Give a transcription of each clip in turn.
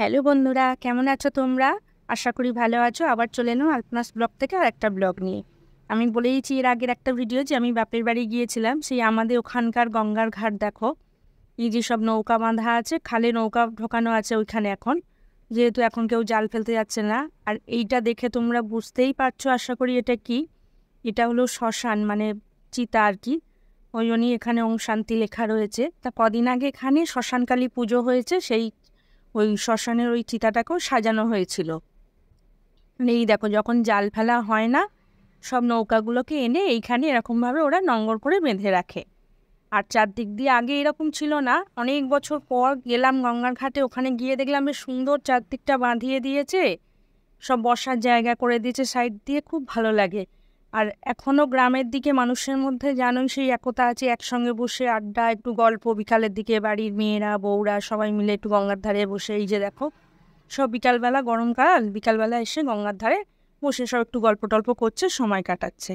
Hello বন্ধুরা, কেমন আছো তোমরা? আশা করি ভালো আছো। আবার চলে এলাম আলপনাস ব্লগ থেকে আর একটা ব্লগ নিয়ে। আমি বলেইছি এর আগের একটা ভিডিও যে আমি বাপের বাড়ি গিয়েছিলাম। সেই আমাদের ওখানকার গঙ্গার ঘাট দেখো, এই যে সব নৌকা বাঁধা আছে, খালে নৌকা ঢোকানো আছে ওইখানে এখন, যেহেতু এখন কেউ জাল ফেলতে যাচ্ছে না। আর এইটা দেখে তোমরা বুঝতেই পারছো আশা করি এটা কি। এটা হলো শ্মশান, মানে চিতা আর কি। ওই জন্যই এখানে ওম শান্তি লেখা রয়েছে। তা কদিন আগে এখানে শ্মশানকালী পুজো হয়েছে, সেই ওই শ্মশানের ওই চিতাটাকেও সাজানো হয়েছিল। এই দেখো, যখন জাল ফেলা হয় না, সব নৌকাগুলোকে এনে এইখানে এরকমভাবে ওরা নোঙর করে বেঁধে রাখে। আর চারদিক দিয়ে আগে এরকম ছিল না, অনেক বছর পর গেলাম গঙ্গার ঘাটে, ওখানে গিয়ে দেখলাম বেশ সুন্দর চারদিকটা বাঁধিয়ে দিয়েছে, সব বসার জায়গা করে দিয়েছে সাইড দিয়ে, খুব ভালো লাগে। আর এখনও গ্রামের দিকে মানুষের মধ্যে জানোই সেই একতা আছে, একসঙ্গে বসে আড্ডা, একটু গল্প, বিকালের দিকে বাড়ির মেয়েরা বউরা সবাই মিলে একটু গঙ্গার ধারে বসে, এই যে দেখো সব বিকালবেলা, গরমকাল বিকালবেলা এসে গঙ্গার ধারে বসে সব একটু গল্প টল্প করছে, সময় কাটাচ্ছে।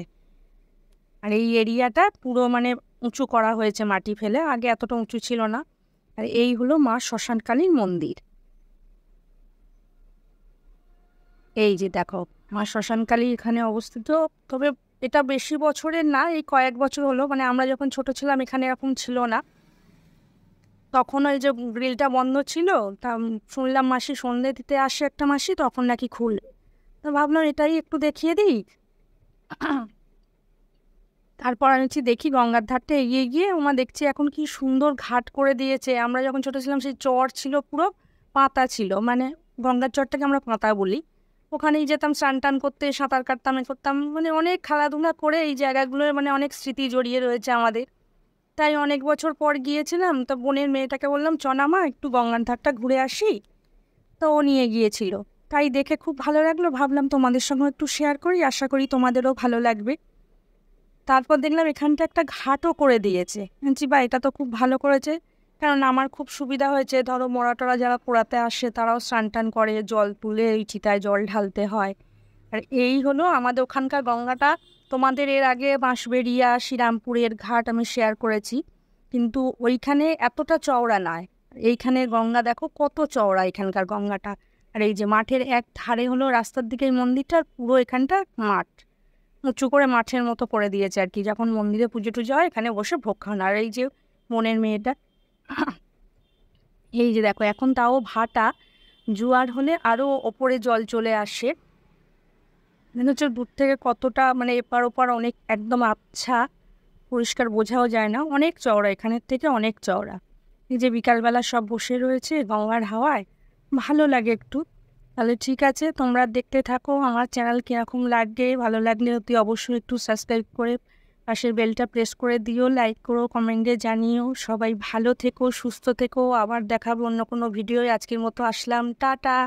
আর এই এরিয়াটা পুরো মানে উঁচু করা হয়েছে মাটি ফেলে, আগে এতটা উঁচু ছিল না। আর এই হলো মা শ্মশানকালীর মন্দির। এই যে দেখো মা শ্মশানকালী এখানে অবস্থিত। তবে এটা বেশি বছরের না, এই কয়েক বছর হলো, মানে আমরা যখন ছোট ছিলাম এখানে এরকম ছিল না। তখন ওই যে গ্রিলটা বন্ধ ছিল, তা শুনলাম মাসি সন্ধে দিতে আসে একটা মাসি, তখন নাকি খুলে। তো ভাবলাম এটাই একটু দেখিয়ে দিই। তারপর আমি দেখি গঙ্গার ধারটা এগিয়ে গিয়ে ওমা দেখছি এখন কি সুন্দর ঘাট করে দিয়েছে। আমরা যখন ছোট ছিলাম সেই চর ছিল, পুরো পাতা ছিল, মানে গঙ্গার চরটাকে আমরা পাতা বলি। ওখানেই যেতাম স্নান টান করতে, সাঁতার কাটতাম, করতাম, মানে অনেক খেলাধুলা করে এই জায়গাগুলোর মানে অনেক স্মৃতি জড়িয়ে রয়েছে আমাদের। তাই অনেক বছর পর গিয়েছিলাম, তো বোনের মেয়েটাকে বললাম চ না মা একটু গঙ্গার ধারটা ঘুরে আসি। তো ও নিয়ে গিয়েছিল, তাই দেখে খুব ভালো লাগলো, ভাবলাম তোমাদের সঙ্গে একটু শেয়ার করি, আশা করি তোমাদেরও ভালো লাগবে। তারপর দেখলাম এখানটা একটা ঘাটও করে দিয়েছে, বলছি বা এটা তো খুব ভালো করেছে, কারণ আমার খুব সুবিধা হয়েছে। ধরো মোরাটোরা যারা পোড়াতে আসে তারাও স্নান টান করে, জল তুলে এই চিতায় জল ঢালতে হয়। আর এই হলো আমাদের ওখানকার গঙ্গাটা। তোমাদের এর আগে বাঁশবেড়িয়া শ্রীরামপুরের ঘাট আমি শেয়ার করেছি, কিন্তু ওইখানে এতটা চওড়া নয়। এইখানের গঙ্গা দেখো কত চওড়া এখানকার গঙ্গাটা। আর এই যে মাঠের এক ধারে হলো রাস্তার দিকে মন্দিরটা, পুরো এখানটা মাঠ, উঁচু করে মাঠের মতো করে দিয়েছে আর কি। যখন মন্দিরে পুজো টুজো হয় এখানে বসে ভোগ খান। আর এই যে মনের মেয়েটা, এই যে দেখো এখন তাও ভাটা, জোয়ার হলে আরও ওপরে জল চলে আসে। হচ্ছে দূর থেকে কতটা মানে এপার ওপার অনেক একদম আবছা, পরিষ্কার বোঝাও যায় না, অনেক চওড়া, এখানের থেকে অনেক চওড়া। এই যে বিকালবেলা সব বসে রয়েছে গঙ্গার হাওয়ায়, ভালো লাগে একটু। তাহলে ঠিক আছে, তোমরা দেখতে থাকো আমার চ্যানেল কীরকম লাগে। ভালো লাগলে অতি অবশ্যই একটু সাবস্ক্রাইব করে পাশের বেলটা প্রেস করে দিও, লাইক করো, কমেন্টে জানিও। সবাই ভালো থেকো, সুস্থ থেকো। আবার দেখাবো অন্য কোনো ভিডিও। আজকের মতো আসলাম, টাটা।